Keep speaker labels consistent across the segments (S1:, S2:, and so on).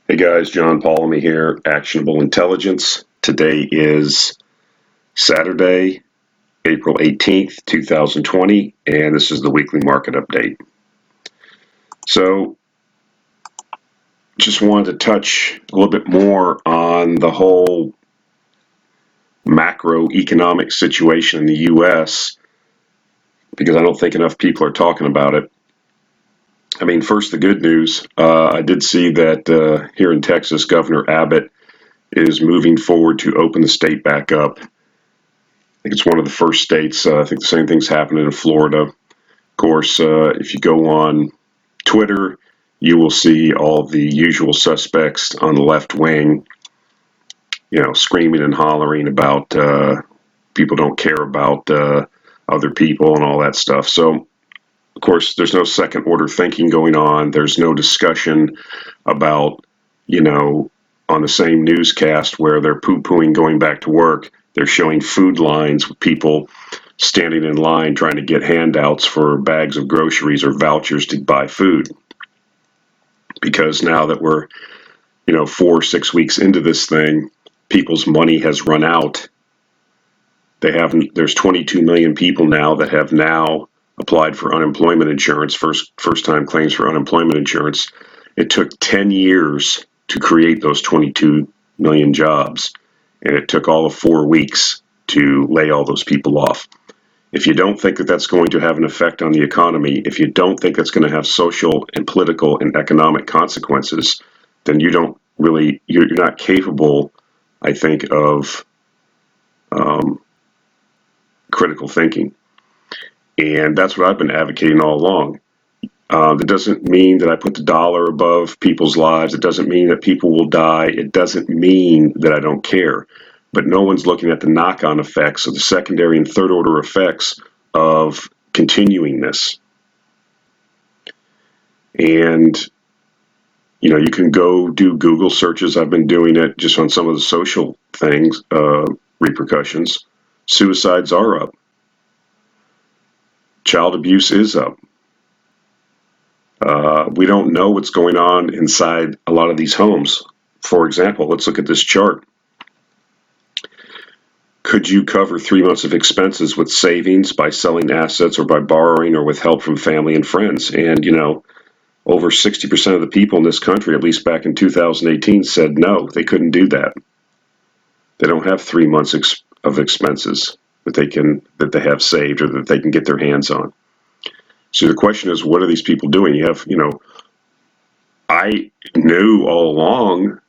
S1: Hey guys, John Palmy here, Actionable Intelligence. Today is Saturday, April 18th, 2020, and this is the weekly market update. So, just wanted to touch a little bit more on the whole macroeconomic situation in the U.S. because I don't think enough people are talking about it. I mean, first, the good news. I did see that here in Texas, Governor Abbott is moving forward to open the state back up. I think it's one of the first states. I think the same thing's happening in Florida. Of course, if you go on Twitter, you will see all the usual suspects on the left wing, screaming and hollering about people don't care about other people and all that stuff. So, of course, there's no second order thinking going on. There's no discussion about, on the same newscast where they're poo-pooing going back to work. They're showing food lines with people standing in line trying to get handouts for bags of groceries or vouchers to buy food. Because now that we're, 4 or 6 weeks into this thing, people's money has run out. There's 22 million people now that have now applied for unemployment insurance, first time claims for unemployment insurance. It took 10 years to create those 22 million jobs, and it took all of 4 weeks to lay all those people off. If you don't think that that's going to have an effect on the economy, if you don't think that's going to have social and political and economic consequences, then you're not capable, I think, of critical thinking. And that's what I've been advocating all along. That doesn't mean that I put the dollar above people's lives. It doesn't mean that people will die. It doesn't mean that I don't care. But no one's looking at the knock-on effects or the secondary and third order effects of continuing this. And, you can go do Google searches. I've been doing it just on some of the social things, repercussions. Suicides are up. Child abuse is up. We don't know what's going on inside a lot of these homes. For example, let's look at this chart. Could you cover 3 months of expenses with savings by selling assets or by borrowing or with help from family and friends? And, over 60% of the people in this country, at least back in 2018, said no, they couldn't do that. They don't have 3 months of expenses that they have saved or that they can get their hands on. So the question is, what are these people doing? I knew all along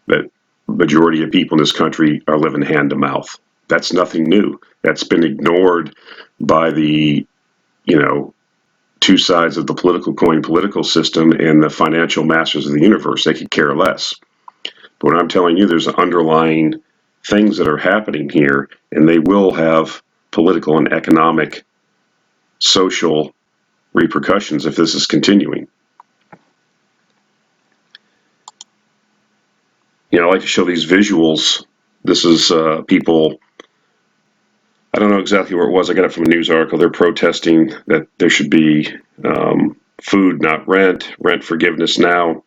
S1: that the majority of people in this country are living hand to mouth. That's nothing new. That's been ignored by the, two sides of the political system and the financial masters of the universe. They could care less. But what I'm telling you, there's underlying things that are happening here, and they will have political and economic, social repercussions if this is continuing. I like to show these visuals. This is people, I don't know exactly where it was. I got it from a news article. They're protesting that there should be food, not rent forgiveness now.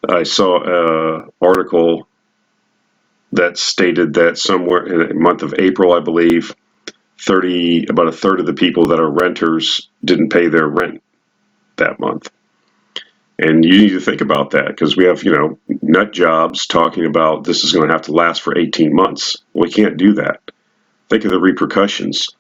S1: I saw an article that stated that somewhere in the month of April, I believe, about a third of the people that are renters didn't pay their rent that month. And you need to think about that because we have, nut jobs talking about this is going to have to last for 18 months. We can't do that. Think of the repercussions.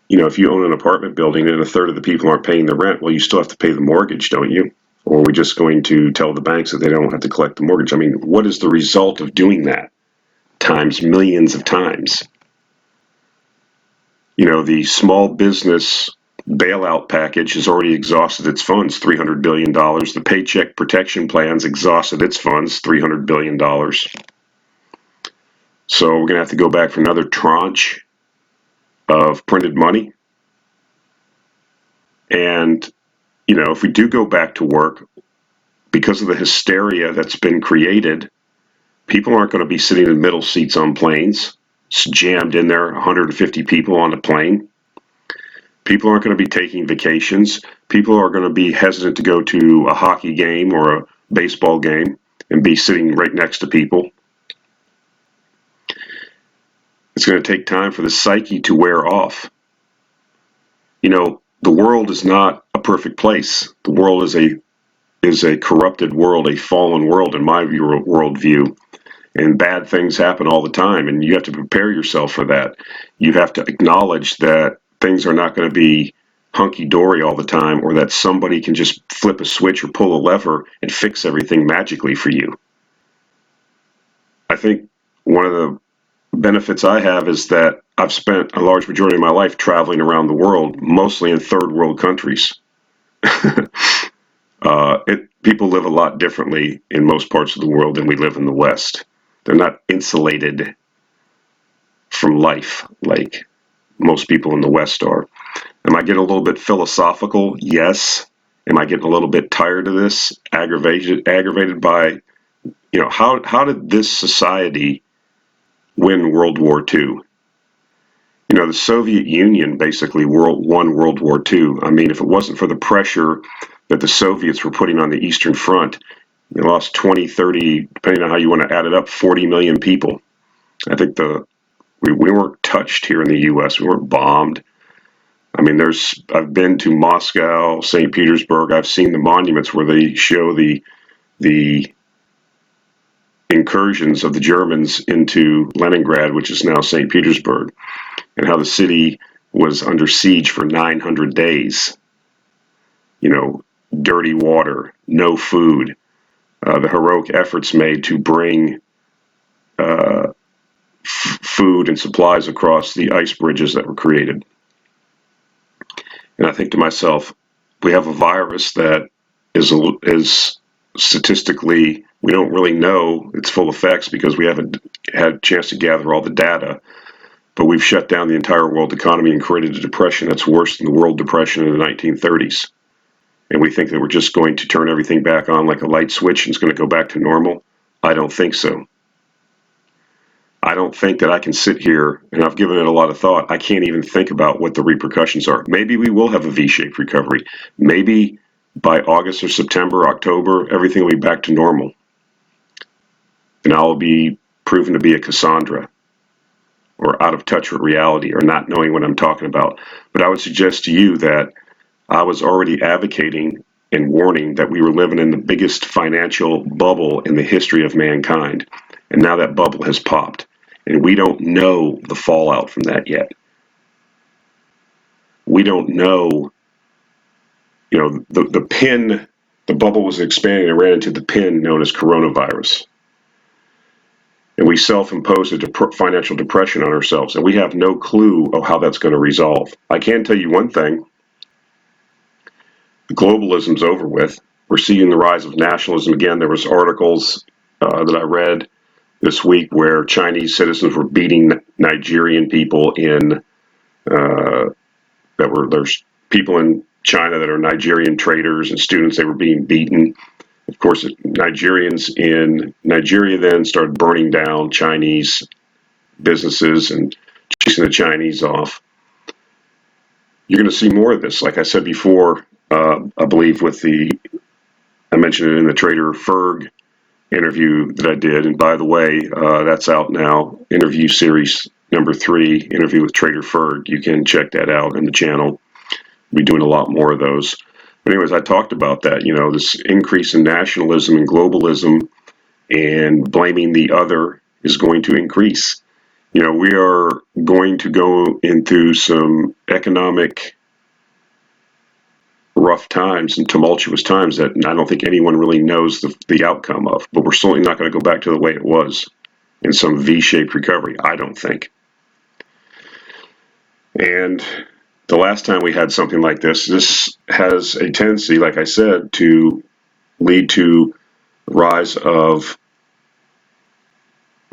S1: If you own an apartment building and a third of the people aren't paying the rent, well, you still have to pay the mortgage, don't you? Or are we just going to tell the banks that they don't have to collect the mortgage? I mean, what is the result of doing that times millions of times? The small business bailout package has already exhausted its funds, $300 billion. The Paycheck Protection Plan's exhausted its funds, $300 billion. So we're going to have to go back for another tranche of printed money. And, if we do go back to work, because of the hysteria that's been created, people aren't going to be sitting in middle seats on planes, jammed in there, 150 people on a plane. People aren't going to be taking vacations. People are going to be hesitant to go to a hockey game or a baseball game and be sitting right next to people. It's going to take time for the psyche to wear off. The world is not a perfect place. The world is a corrupted world, a fallen world in my worldview. And bad things happen all the time, and you have to prepare yourself for that. You have to acknowledge that things are not going to be hunky-dory all the time, or that somebody can just flip a switch or pull a lever and fix everything magically for you. I think one of the benefits I have is that I've spent a large majority of my life traveling around the world, mostly in third world countries. People live a lot differently in most parts of the world than we live in the West. They're not insulated from life like most people in the West are. Am I getting a little bit philosophical? Yes. Am I getting a little bit tired of this? Aggravated by, how did this society win World War II? The Soviet Union basically won World War II. I mean, if it wasn't for the pressure that the Soviets were putting on the Eastern Front, they lost 20, 30, depending on how you want to add it up, 40 million people. I think we weren't touched here in the U.S. We weren't bombed. I mean, I've been to Moscow, St. Petersburg. I've seen the monuments where they show the incursions of the Germans into Leningrad, which is now St. Petersburg, and how the city was under siege for 900 days. Dirty water, no food, the heroic efforts made to bring food and supplies across the ice bridges that were created. And I think to myself, we have a virus that is statistically, we don't really know its full effects because we haven't had a chance to gather all the data. But we've shut down the entire world economy and created a depression that's worse than the world depression in the 1930s. And we think that we're just going to turn everything back on like a light switch and it's going to go back to normal. I don't think so. I don't think that I can sit here, and I've given it a lot of thought. I can't even think about what the repercussions are. Maybe we will have a V-shaped recovery. Maybe by August or September, October, everything will be back to normal. And I'll be proven to be a Cassandra or out of touch with reality or not knowing what I'm talking about. But I would suggest to you that I was already advocating and warning that we were living in the biggest financial bubble in the history of mankind. And now that bubble has popped. And we don't know the fallout from that yet. We don't know, the pin, the bubble was expanding and ran into the pin known as coronavirus. And we self-imposed a financial depression on ourselves. And we have no clue of how that's going to resolve. I can tell you one thing. Globalism's over with. We're seeing the rise of nationalism again. There was articles that I read this week where Chinese citizens were beating Nigerian people there's people in China that are Nigerian traders and students. They were being beaten. Of course, Nigerians in Nigeria then started burning down Chinese businesses and chasing the Chinese off. You're going to see more of this. Like I said before, I believe I mentioned it in the Trader Ferg interview that I did. And by the way, that's out now. Interview series number 3, interview with Trader Ferg. You can check that out in the channel. We'll be doing a lot more of those. But anyways, I talked about that, this increase in nationalism and globalism and blaming the other is going to increase. We are going to go into some economic rough times and tumultuous times that I don't think anyone really knows the outcome of. But we're certainly not going to go back to the way it was in some V-shaped recovery, I don't think. And the last time we had something like this has a tendency, like I said, to lead to the rise of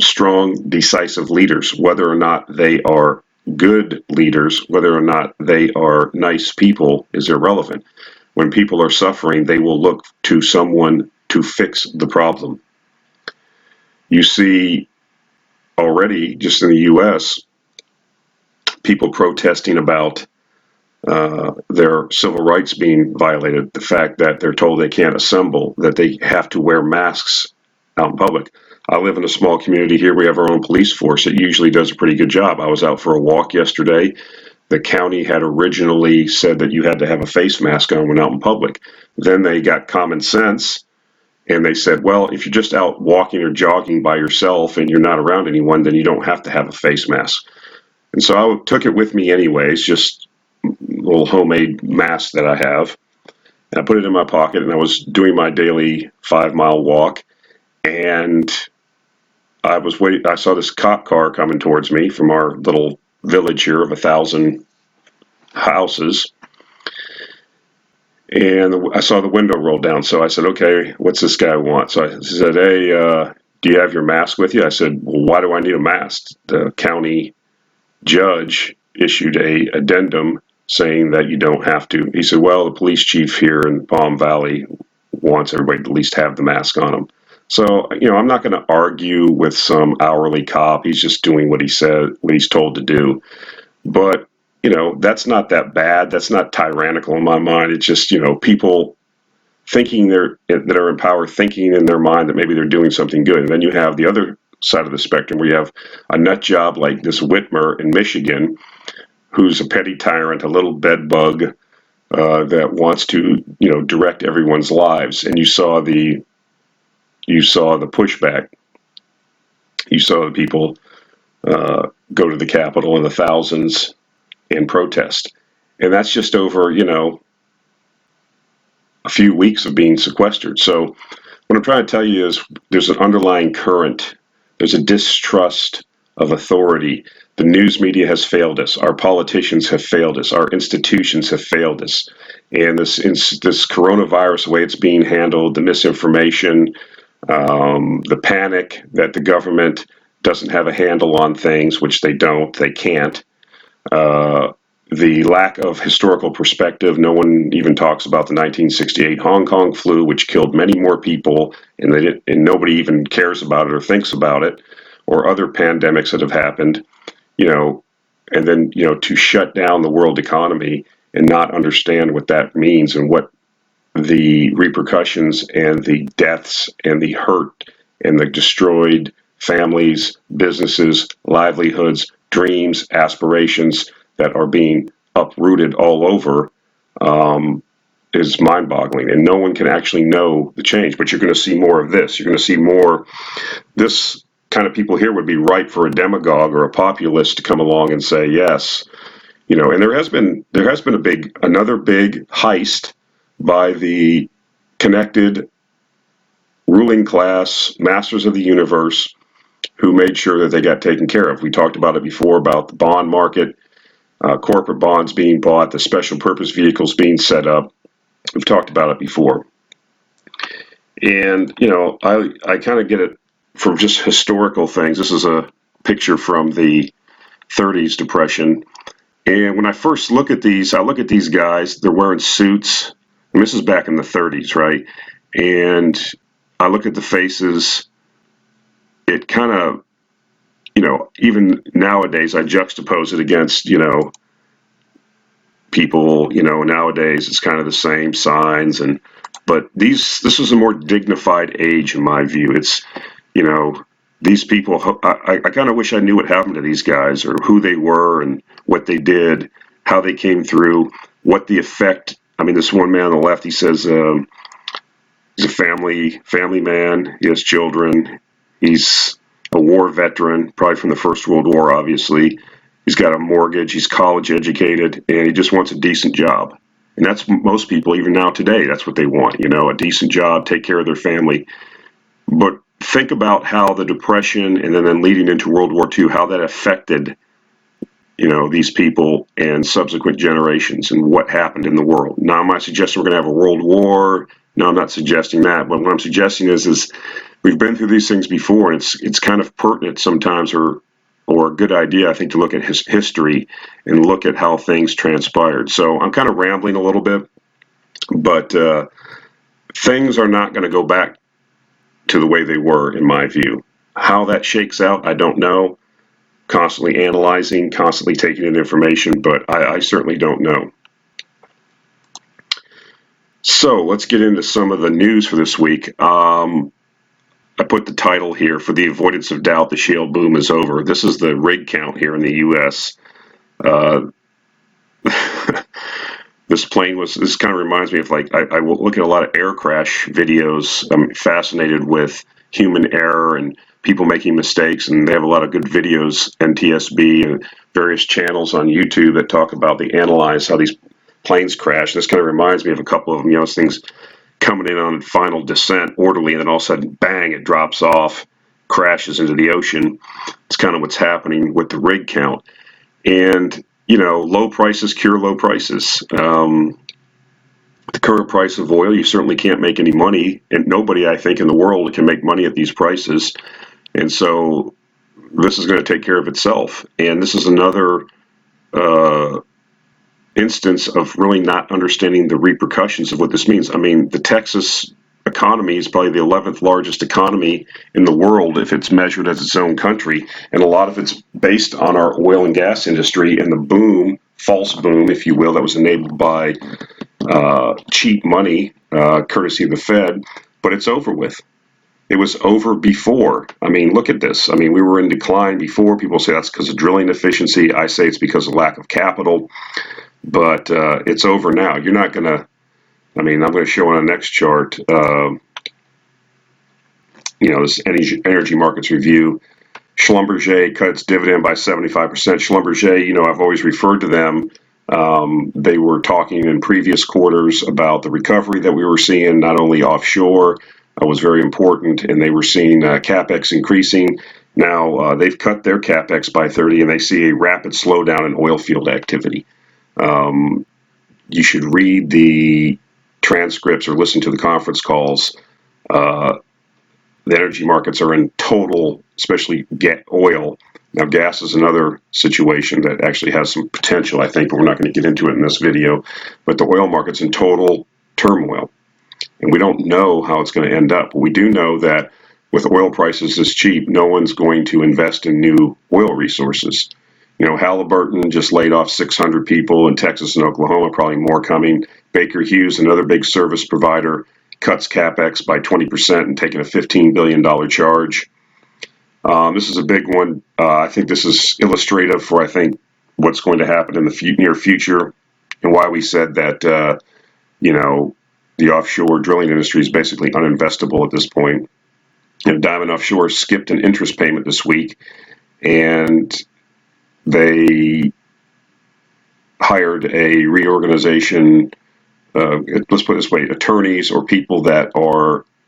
S1: strong, decisive leaders, whether or not they are good leaders, whether or not they are nice people is irrelevant. When people are suffering, they will look to someone to fix the problem. You see already, just in the U.S., people protesting about their civil rights being violated, the fact that they're told they can't assemble, that they have to wear masks out in public. I live in a small community here. We have our own police force. It usually does a pretty good job. I was out for a walk yesterday. The county had originally said that you had to have a face mask on when out in public. Then they got common sense and they said, well, if you're just out walking or jogging by yourself and you're not around anyone, then you don't have to have a face mask. And so I took it with me anyways, just a little homemade mask that I have. And I put it in my pocket and I was doing my daily 5 mile walk. And I saw this cop car coming towards me from our little village here of 1,000 houses. And I saw the window roll down. So I said, okay, what's this guy want? So I said, hey, do you have your mask with you? I said, well, why do I need a mask? The county judge issued a addendum saying that you don't have to. He said, well, the police chief here in Palm Valley wants everybody to at least have the mask on them. So, I'm not going to argue with some hourly cop. He's just doing what he said, what he's told to do. But, that's not that bad. That's not tyrannical in my mind. It's just, people thinking that are in power, thinking in their mind that maybe they're doing something good. And then you have the other side of the spectrum where you have a nut job like this Whitmer in Michigan, who's a petty tyrant, a little bedbug that wants to, direct everyone's lives. And you saw the pushback. You saw the people go to the Capitol in the thousands and protest. And that's just over, a few weeks of being sequestered. So what I'm trying to tell you is there's an underlying current. There's a distrust of authority. The news media has failed us. Our politicians have failed us. Our institutions have failed us. And this coronavirus, the way it's being handled, the misinformation, the panic that the government doesn't have a handle on things, which they don't, they can't. The lack of historical perspective. No one even talks about the 1968 Hong Kong flu, which killed many more people, and nobody even cares about it or thinks about it, or other pandemics that have happened. And then to shut down the world economy and not understand what that means and what the repercussions and the deaths and the hurt and the destroyed families, businesses, livelihoods, dreams, aspirations that are being uprooted all over is mind-boggling. And no one can actually know the change. But you're going to see more of this. You're going to see more. This kind of people here would be ripe for a demagogue or a populist to come along and say yes. And there has been another big heist by the connected ruling class masters of the universe who made sure that they got taken care of. We talked about it before about the bond market, corporate bonds being bought, the special purpose vehicles being set up. We've talked about it before. And, I kind of get it from just historical things. This is a picture from the 30s Depression. And when I first look at these, I look at these guys, they're wearing suits. And this is back in the 30s, right? And I look at the faces. It kind of, even nowadays, I juxtapose it against, people, nowadays it's kind of the same signs. But this was a more dignified age in my view. It's, these people, I kind of wish I knew what happened to these guys or who they were and what they did, how they came through, what the effect. I mean, this one man on the left, he says he's a family man. He has children. He's a war veteran, probably from the First World War, obviously. He's got a mortgage. He's college educated, and he just wants a decent job. And that's most people, even now today, that's what they want, a decent job, take care of their family. But think about how the Depression and then leading into World War II, how that affected, these people and subsequent generations and what happened in the world. Now, I'm not suggesting we're going to have a world war. No, I'm not suggesting that. But what I'm suggesting is we've been through these things before, and it's kind of pertinent sometimes or a good idea, I think, to look at history and look at how things transpired. So I'm kind of rambling a little bit, but things are not going to go back to the way they were, in my view. How that shakes out, I don't know. Constantly analyzing, constantly taking in information, but I certainly don't know. So let's get into some of the news for this week. I put the title here, for the avoidance of doubt, the shale boom is over. This is the rig count here in the U.S. Uh, this kind of reminds me of, like, I will look at a lot of air crash videos. I'm fascinated with human error and people making mistakes, and they have a lot of good videos, NTSB and various channels on YouTube that talk about, they analyze how these planes crash. This kind of reminds me of a couple of them, those things coming in on final descent orderly, and then all of a sudden, bang, it drops off, crashes into the ocean. It's kind of what's happening with the rig count. And, low prices cure low prices. The current price of oil, you certainly can't make any money, and nobody, I think, in the world can make money at these prices. And so this is going to take care of itself. And this is another uh, instance of really not understanding the repercussions of what this means. I mean, the Texas economy is probably the 11th largest economy in the world if it's measured as its own country, and a lot of it's based on our oil and gas industry and the boom, false boom, if you will, that was enabled by cheap money, courtesy of the Fed. But it's over with. It was over before. I mean, look at this. I mean, we were in decline before. People say that's because of drilling efficiency. I say it's because of lack of capital. But it's over now. You're not going to, I mean, I'm going to show on the next chart, this energy markets review. Schlumberger cut its dividend by 75%. Schlumberger, I've always referred to them. They were talking in previous quarters about the recovery that we were seeing, not only offshore, was very important, and they were seeing capex increasing. Now they've cut their capex by 30, and they see a rapid slowdown in oil field activity. You should read the transcripts or listen to the conference calls. Uh, the energy markets are in total, especially oil. Now, gas is another situation that actually has some potential, I think, but we're not going to get into it in this video. But the oil market's in total turmoil, and we don't know how it's going to end up. But we do know that with oil prices this cheap, no one's going to invest in new oil resources. Halliburton just laid off 600 people in Texas and Oklahoma, probably more coming. Baker Hughes, another big service provider, cuts capex by 20% and taking a $15 billion charge. This is a big one. I think this is illustrative for, I think, what's going to happen in the near future, and why we said that, the offshore drilling industry is basically uninvestable at this point. And Diamond Offshore skipped an interest payment this week, and they hired a reorganization. Let's put it this way: attorneys or people that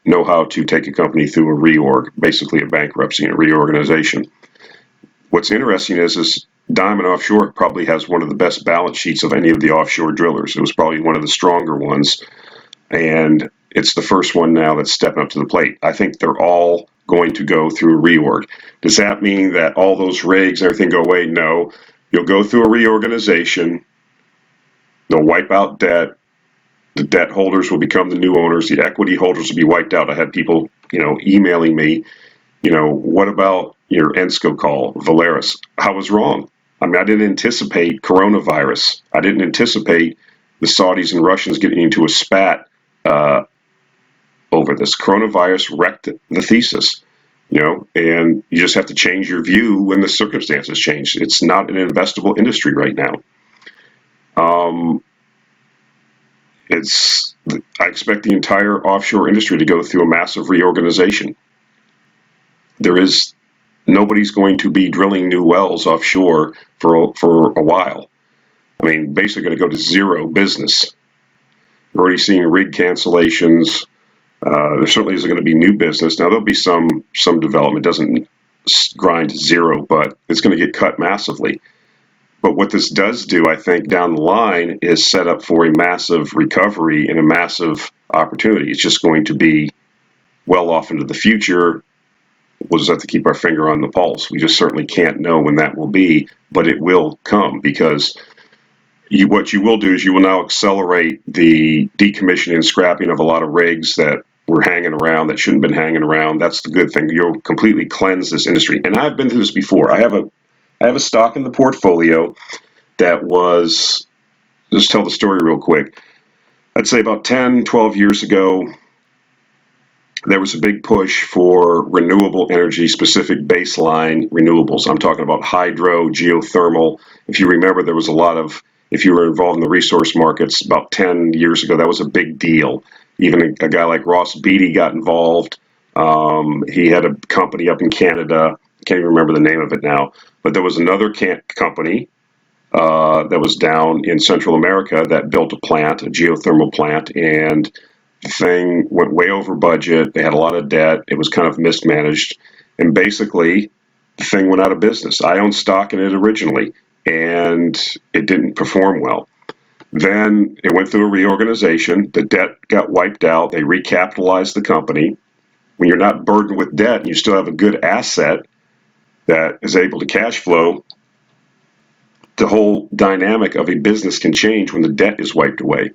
S1: know how to take a company through a reorg, basically a bankruptcy and a reorganization. What's interesting is Diamond Offshore probably has one of the best balance sheets of any of the offshore drillers. It was probably one of the stronger ones, and it's the first one now that's stepping up to the plate. I think they're all going to go through a reorg. Does that mean that all those rigs and everything go away? No. You'll go through a reorganization. They'll wipe out debt. The debt holders will become the new owners. The equity holders will be wiped out. I had people, emailing me, what about your Ensco call, Valaris? I was wrong. I mean, I didn't anticipate coronavirus. I didn't anticipate the Saudis and Russians getting into a spat over this. Coronavirus wrecked the thesis, and you just have to change your view when the circumstances change. It's not an investable industry right now. I expect the entire offshore industry to go through a massive reorganization. Nobody's going to be drilling new wells offshore for a while. I mean, basically going to go to zero business. We're already seeing rig cancellations. There certainly isn't going to be new business. Now, there'll be some development. It doesn't grind to zero, but it's going to get cut massively. But what this does do, I think, down the line is set up for a massive recovery and a massive opportunity. It's just going to be well off into the future. We'll just have to keep our finger on the pulse. We just certainly can't know when that will be, but it will come, because what you will do is you will now accelerate the decommissioning and scrapping of a lot of rigs that were hanging around that shouldn't have been hanging around. That's the good thing. You'll completely cleanse this industry. And I've been through this before. I have a stock in the portfolio that was, just tell the story real quick. I'd say about 10, 12 years ago, there was a big push for renewable energy, specific baseline renewables. I'm talking about hydro, geothermal. If you remember, there was a lot of, if you were involved in the resource markets about 10 years ago, that was a big deal. Even a guy like Ross Beatty got involved. He had a company up in Canada. I can't even remember the name of it now. But there was another company that was down in Central America that built a plant, a geothermal plant, and the thing went way over budget. They had a lot of debt. It was kind of mismanaged. And basically, the thing went out of business. I owned stock in it originally, and it didn't perform well. Then it went through a reorganization. The debt got wiped out. They recapitalized the company. When you're not burdened with debt and you still have a good asset that is able to cash flow, the whole dynamic of a business can change when the debt is wiped away.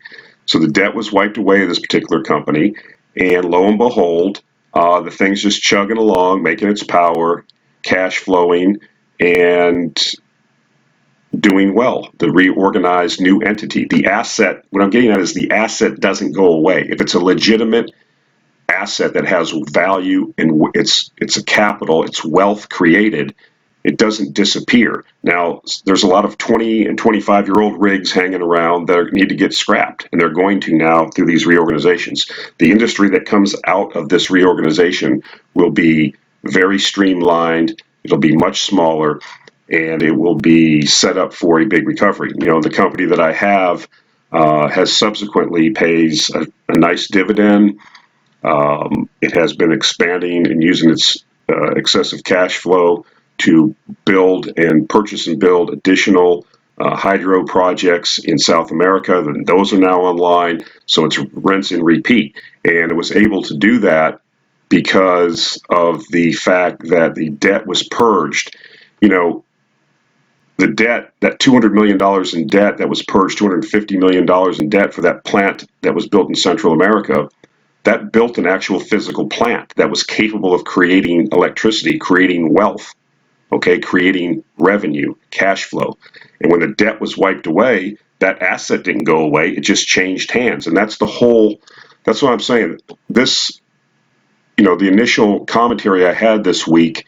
S1: So the debt was wiped away of this particular company, and lo and behold, the thing's just chugging along, making its power, cash flowing, and doing well. The reorganized new entity, the asset, what I'm getting at is the asset doesn't go away. If it's a legitimate asset that has value and it's a capital, it's wealth created, it doesn't disappear. Now, there's a lot of 20 and 25-year-old rigs hanging around that need to get scrapped, and they're going to now through these reorganizations. The industry that comes out of this reorganization will be very streamlined, it'll be much smaller, and it will be set up for a big recovery. You know, the company that I have has subsequently pays a nice dividend. It has been expanding and using its excessive cash flow to build and purchase and build additional hydro projects in South America. And those are now online, so it's rinse and repeat. And it was able to do that because of the fact that the debt was purged. You know, the debt, that $200 million in debt that was purged, $250 million in debt for that plant that was built in Central America, that built an actual physical plant that was capable of creating electricity, creating wealth, okay, creating revenue, cash flow. And when the debt was wiped away, that asset didn't go away, it just changed hands. And that's that's what I'm saying. This, you know, the initial commentary I had this week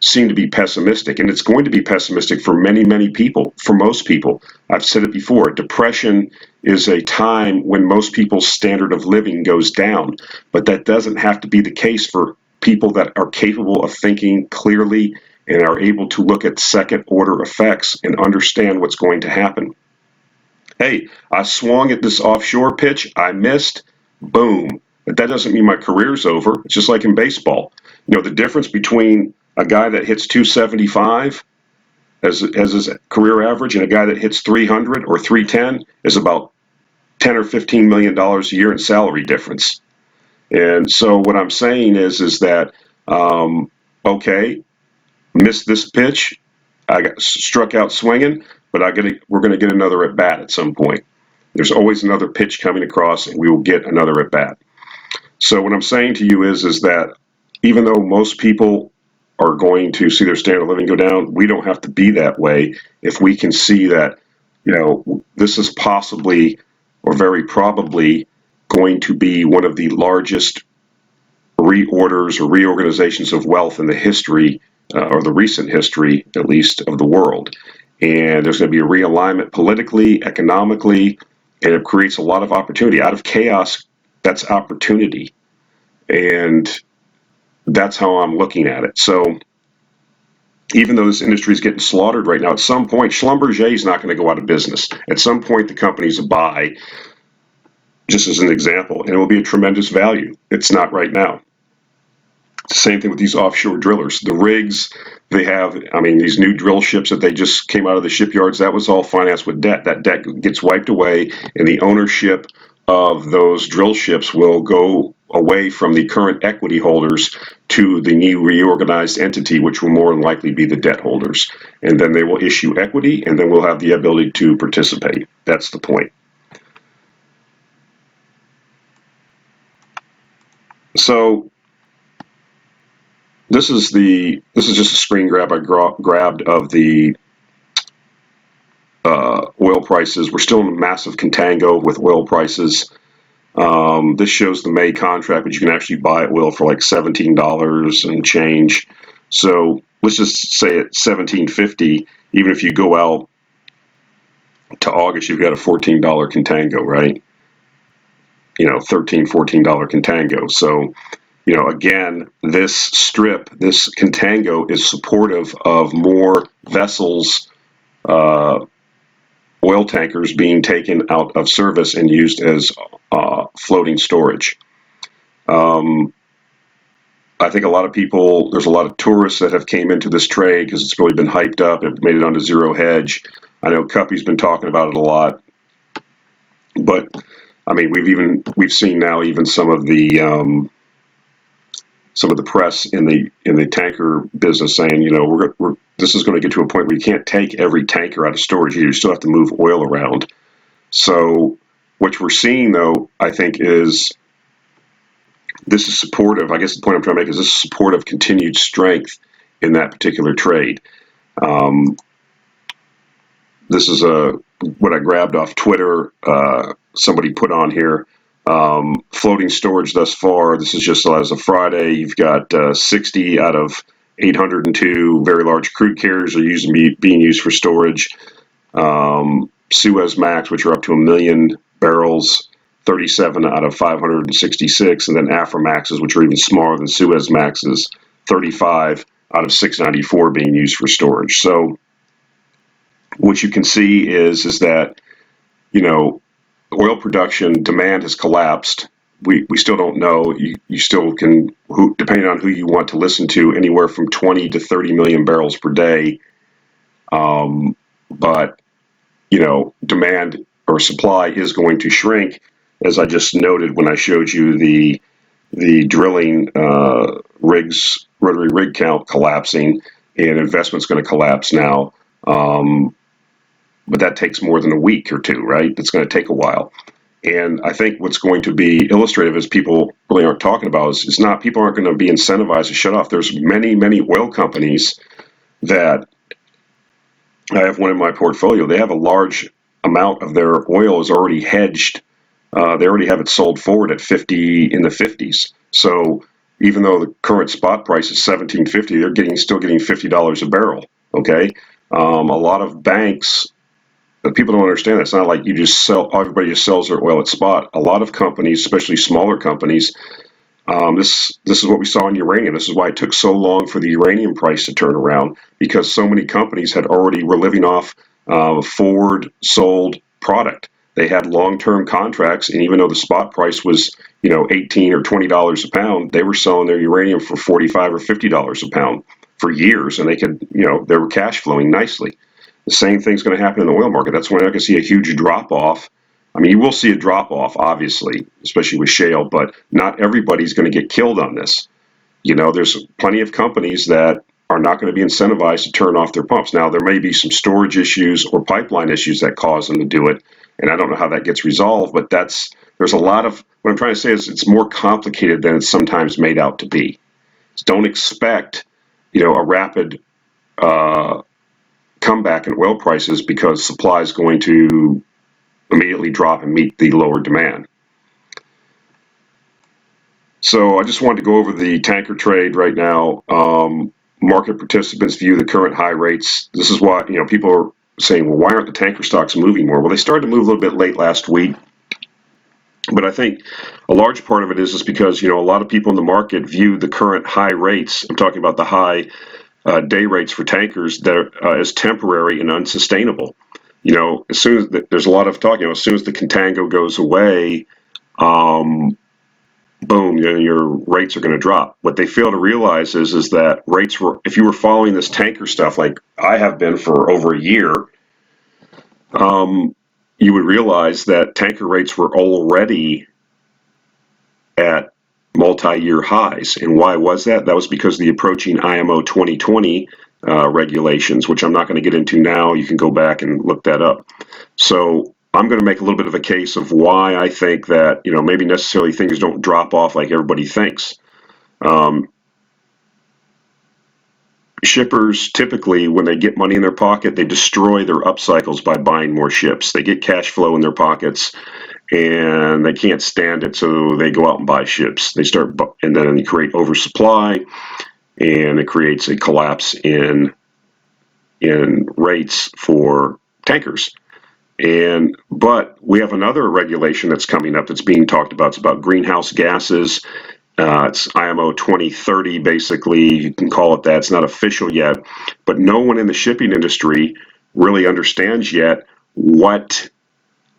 S1: seem to be pessimistic, and it's going to be pessimistic for many, many people, for most people. I've said it before, depression is a time when most people's standard of living goes down, but that doesn't have to be the case for people that are capable of thinking clearly and are able to look at second order effects and understand what's going to happen. Hey, I swung at this offshore pitch, I missed, boom. But that doesn't mean my career's over. It's just like in baseball. You know, the difference between a guy that hits 275 as his career average and a guy that hits 300 or 310 is about 10 or 15 million dollars a year in salary difference. And so what I'm saying is that okay, missed this pitch, I got struck out swinging, but we're going to get another at bat at some point. There's always another pitch coming across, and we will get another at bat. So what I'm saying to you is that even though most people are going to see their standard of living go down, we don't have to be that way if we can see that, you know, this is possibly or very probably going to be one of the largest reorders or reorganizations of wealth in the history, or the recent history, at least, of the world. And there's going to be a realignment politically, economically, and it creates a lot of opportunity. Out of chaos, that's opportunity. And that's how I'm looking at it. So even though this industry is getting slaughtered right now, at some point, Schlumberger is not going to go out of business. At some point, the company's a buy, just as an example, and it will be a tremendous value. It's not right now. It's the same thing with these offshore drillers. The rigs they have, I mean, these new drill ships that they just came out of the shipyards, that was all financed with debt. That debt gets wiped away, and the ownership of those drill ships will go away from the current equity holders to the new reorganized entity, which will more than likely be the debt holders. And then they will issue equity, and then we'll have the ability to participate. That's the point. So this is just a screen grab I grabbed of the oil prices. We're still in a massive contango with oil prices. This shows the May contract, but you can actually buy oil for like $17 and change. So let's just say at $17.50, even if you go out to August, you've got a $14 contango, right? $13, $14 contango. So, again, this strip, this contango is supportive of more vessels, uh, oil tankers being taken out of service and used as floating storage. Um, I think a lot of people, there's a lot of tourists that have came into this trade because it's really been hyped up and made it onto zero hedge. I know Cuppy's been talking about it a lot, but I mean, we've seen now even some of the press in the tanker business saying, this is going to get to a point where you can't take every tanker out of storage. You still have to move oil around. So what we're seeing, though, I think is this is supportive. I guess the point I'm trying to make is this is supportive continued strength in that particular trade. Um, this is what I grabbed off Twitter. Somebody put on here. Floating storage thus far. This is just as of Friday. You've got 60 out of 802 very large crude carriers are being used for storage. Suez Max, which are up to 1 million barrels, 37 out of 566, and then Aframaxes, which are even smaller than Suez Maxes, 35 out of 694 being used for storage. So what you can see is that, oil production demand has collapsed. We still don't know. You still can, depending on who you want to listen to, anywhere from 20 to 30 million barrels per day. But demand or supply is going to shrink, as I just noted when I showed you the drilling rigs, rotary rig count collapsing, and investment's going to collapse now. But that takes more than a week or two, right? It's going to take a while. And I think what's going to be illustrative, as people really aren't talking about, is not people aren't going to be incentivized to shut off. There's many oil companies that I have one in my portfolio. They have a large amount of their oil is already hedged. They already have it sold forward at 50 in the 50s. So even though the current spot price is 17.50, they're still getting $50 a barrel. Okay, a lot of banks. But people don't understand that. It's not like you just sell. Everybody just sells their oil at spot. A lot of companies, especially smaller companies, this is what we saw in uranium. This is why it took so long for the uranium price to turn around, because so many companies were living off forward sold product. They had long-term contracts, and even though the spot price was $18 or $20 a pound, they were selling their uranium for $45 or $50 a pound for years, and they were cash flowing nicely. The same thing's going to happen in the oil market. That's when I can see a huge drop off. I mean, you will see a drop off, obviously, especially with shale, but not everybody's going to get killed on this. There's plenty of companies that are not going to be incentivized to turn off their pumps. Now, there may be some storage issues or pipeline issues that cause them to do it, and I don't know how that gets resolved, but there's a lot of, what I'm trying to say is it's more complicated than it's sometimes made out to be. So don't expect, a rapid comeback in oil prices because supply is going to immediately drop and meet the lower demand. So I just wanted to go over the tanker trade right now. Market participants view the current high rates. This is why people are saying, well, why aren't the tanker stocks moving more? Well, they started to move a little bit late last week, but I think a large part of it is because a lot of people in the market view the current high rates. I'm talking about the high day rates for tankers that as temporary and unsustainable. As soon as there's a lot of talk, as soon as the contango goes away, boom, your rates are going to drop. What they fail to realize is that rates were, if you were following this tanker stuff like I have been for over a year, you would realize that tanker rates were already at multi-year highs. And why was that? That was because of the approaching IMO 2020 regulations, which I'm not going to get into now. You can go back and look that up. So I'm going to make a little bit of a case of why I think that, maybe necessarily things don't drop off like everybody thinks. Shippers typically, when they get money in their pocket, they destroy their upcycles by buying more ships. They get cash flow in their pockets, and they can't stand it, so they go out and buy ships. They start, and then they create oversupply, and it creates a collapse in rates for tankers. But we have another regulation that's coming up that's being talked about. It's about greenhouse gases. It's IMO 2030, basically. You can call it that. It's not official yet, but no one in the shipping industry really understands yet what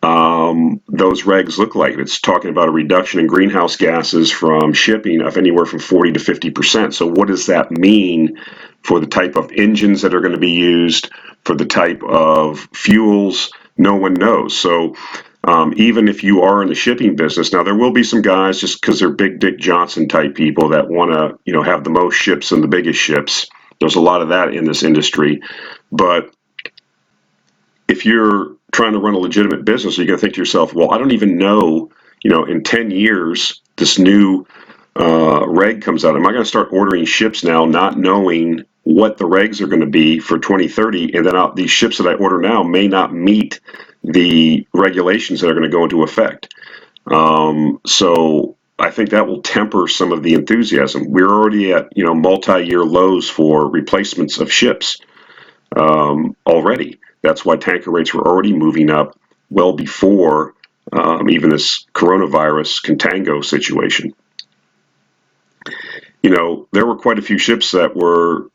S1: those regs look like. It's talking about a reduction in greenhouse gases from shipping of anywhere from 40 to 50%. So what does that mean for the type of engines that are going to be used, for the type of fuels? No one knows. So even if you are in the shipping business, now there will be some guys, just because they're big Dick Johnson type people, that want to, have the most ships and the biggest ships. There's a lot of that in this industry. But if you're trying to run a legitimate business, you're going to think to yourself, well, I don't even know, in 10 years, this new reg comes out. Am I going to start ordering ships now, not knowing what the regs are going to be for 2030? And then these ships that I order now may not meet the regulations that are going to go into effect. So I think that will temper some of the enthusiasm. We're already at, multi-year lows for replacements of ships already. That's why tanker rates were already moving up well before even this coronavirus contango situation. There were quite a few ships that were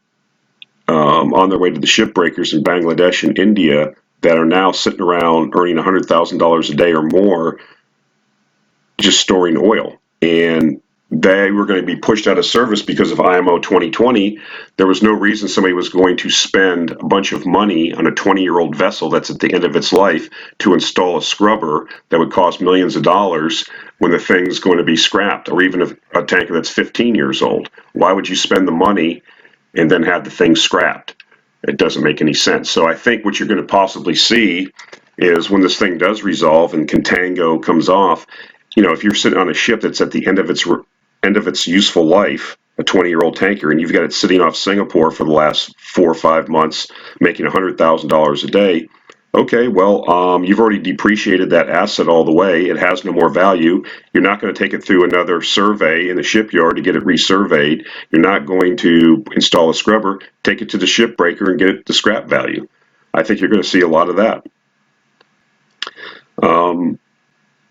S1: on their way to the ship breakers in Bangladesh and India that are now sitting around earning $100,000 a day or more just storing oil. And they were going to be pushed out of service because of IMO 2020. There was no reason somebody was going to spend a bunch of money on a 20-year-old vessel that's at the end of its life to install a scrubber that would cost millions of dollars when the thing's going to be scrapped, or even a tanker that's 15 years old. Why would you spend the money and then have the thing scrapped? It doesn't make any sense. So I think what you're going to possibly see is when this thing does resolve and contango comes off, if you're sitting on a ship that's at the end of its useful life, a 20-year-old tanker, and you've got it sitting off Singapore for the last 4 or 5 months, making $100,000 a day. Okay, well, you've already depreciated that asset all the way. It has no more value. You're not going to take it through another survey in the shipyard to get it resurveyed. You're not going to install a scrubber, take it to the shipbreaker and get it the scrap value. I think you're going to see a lot of that.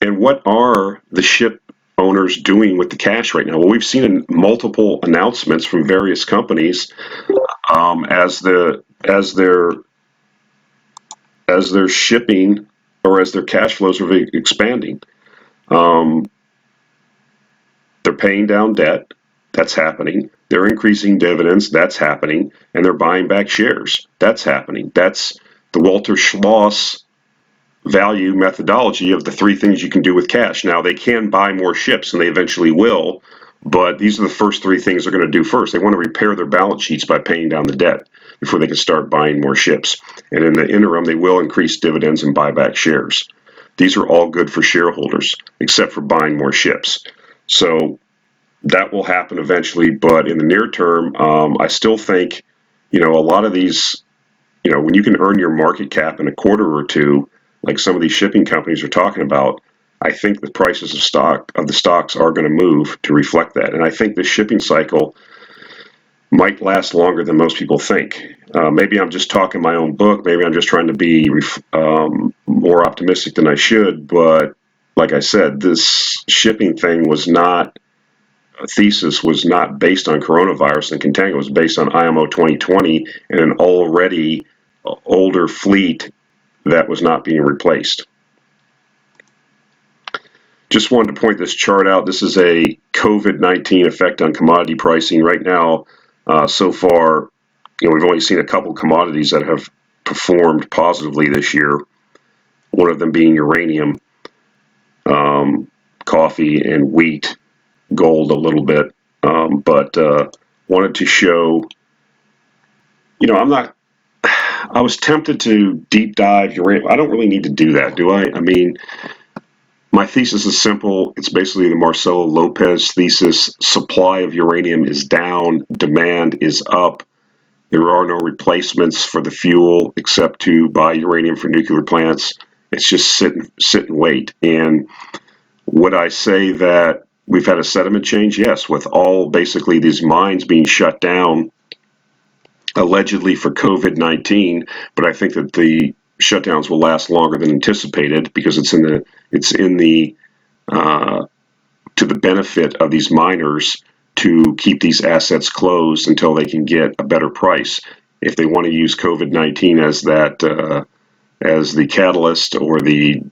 S1: And what are the ship owners doing with the cash right now? Well, we've seen multiple announcements from various companies as their shipping, or as their cash flows are expanding. They're paying down debt. That's happening. They're increasing dividends. That's happening. And they're buying back shares. That's happening. That's the Walter Schloss value methodology of the 3 things you can do with cash. Now, they can buy more ships, and they eventually will, but these are the first 3 things they're going to do first. They want to repair their balance sheets by paying down the debt before they can start buying more ships. And in the interim, they will increase dividends and buy back shares. These are all good for shareholders, except for buying more ships. So that will happen eventually, but in the near term, I still think, a lot of these, when you can earn your market cap in a quarter or two, like some of these shipping companies are talking about, I think the prices of the stocks are going to move to reflect that. And I think the shipping cycle might last longer than most people think. Maybe I'm just talking my own book. Maybe I'm just trying to be more optimistic than I should. But like I said, this shipping thing thesis was not based on coronavirus and contango. It was based on IMO 2020 and an already older fleet that was not being replaced. Just wanted to point this chart out. This is a COVID-19 effect on commodity pricing. Right now, so far, we've only seen a couple commodities that have performed positively this year. One of them being uranium, coffee, and wheat, gold a little bit. But wanted to show, I was tempted to deep dive uranium. I don't really need to do that, do I? I mean, my thesis is simple. It's basically the Marcelo Lopez thesis. Supply of uranium is down, demand is up. There are no replacements for the fuel except to buy uranium for nuclear plants. It's just sit and wait. And would I say that we've had a sentiment change? Yes, with all basically these mines being shut down allegedly for COVID-19, but I think that the shutdowns will last longer than anticipated because it's in the to the benefit of these miners to keep these assets closed until they can get a better price. If they want to use COVID-19 as that as the catalyst or the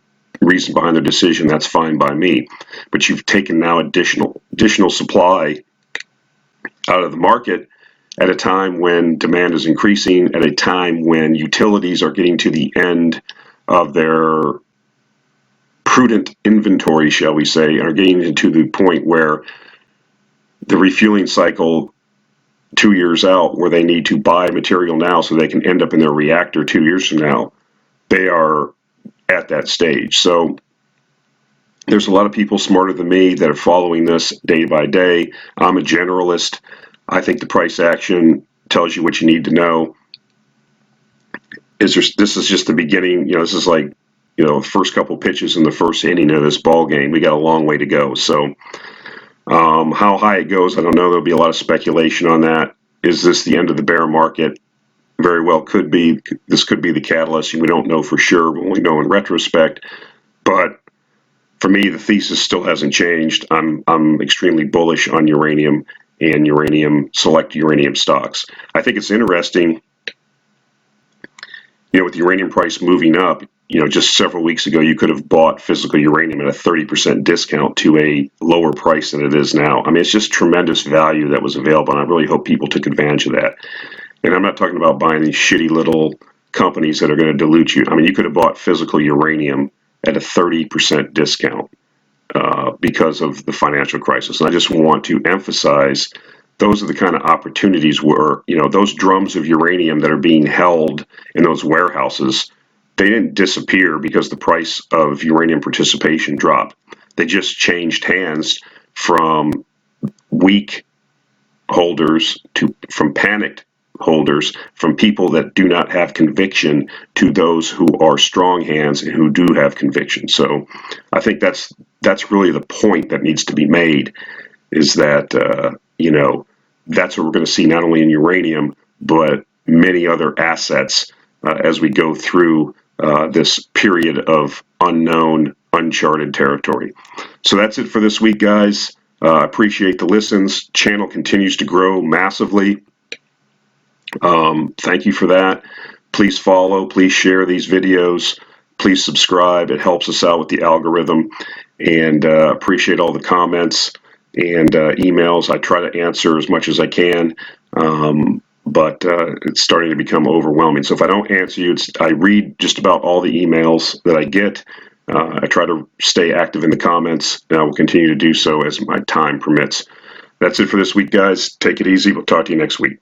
S1: reason behind their decision, that's fine by me. But you've taken now additional supply out of the market at a time when demand is increasing, at a time when utilities are getting to the end of their prudent inventory, shall we say, are getting into the point where the refueling cycle 2 years out, where they need to buy material now so they can end up in their reactor 2 years from now, they are at that stage. So there's a lot of people smarter than me that are following this day by day. I'm a generalist. I think the price action tells you what you need to know. This is just the beginning. This is like, first couple pitches in the first inning of this ball game. We got a long way to go. So how high it goes, I don't know. There'll be a lot of speculation on that. Is this the end of the bear market? Very well could be. This could be the catalyst. We don't know for sure. We only know in retrospect. But for me, the thesis still hasn't changed. I'm extremely bullish on uranium and select uranium stocks. I think it's interesting, with the uranium price moving up. Just several weeks ago, you could have bought physical uranium at a 30% discount to a lower price than it is now. I mean, it's just tremendous value that was available, and I really hope people took advantage of that. And I'm not talking about buying these shitty little companies that are going to dilute you. I mean, you could have bought physical uranium at a 30% discount because of the financial crisis. And I just want to emphasize those are the kind of opportunities where, those drums of uranium that are being held in those warehouses, they didn't disappear because the price of uranium participation dropped. They just changed hands from weak holders from panicked holders, from people that do not have conviction to those who are strong hands and who do have conviction. So I think that's really the point that needs to be made, is that that's what we're going to see not only in uranium but many other assets as we go through this period of unknown, uncharted territory. So that's it for this week, guys. Appreciate the listens. Channel continues to grow massively. Thank you for that. Please follow, please share these videos, please subscribe. It helps us out with the algorithm, and appreciate all the comments and emails. I try to answer as much as I can, but it's starting to become overwhelming. So if I don't answer you, I read just about all the emails that I get. I try to stay active in the comments, and I will continue to do so as my time permits. That's it for this week, guys. Take it easy. We'll talk to you next week.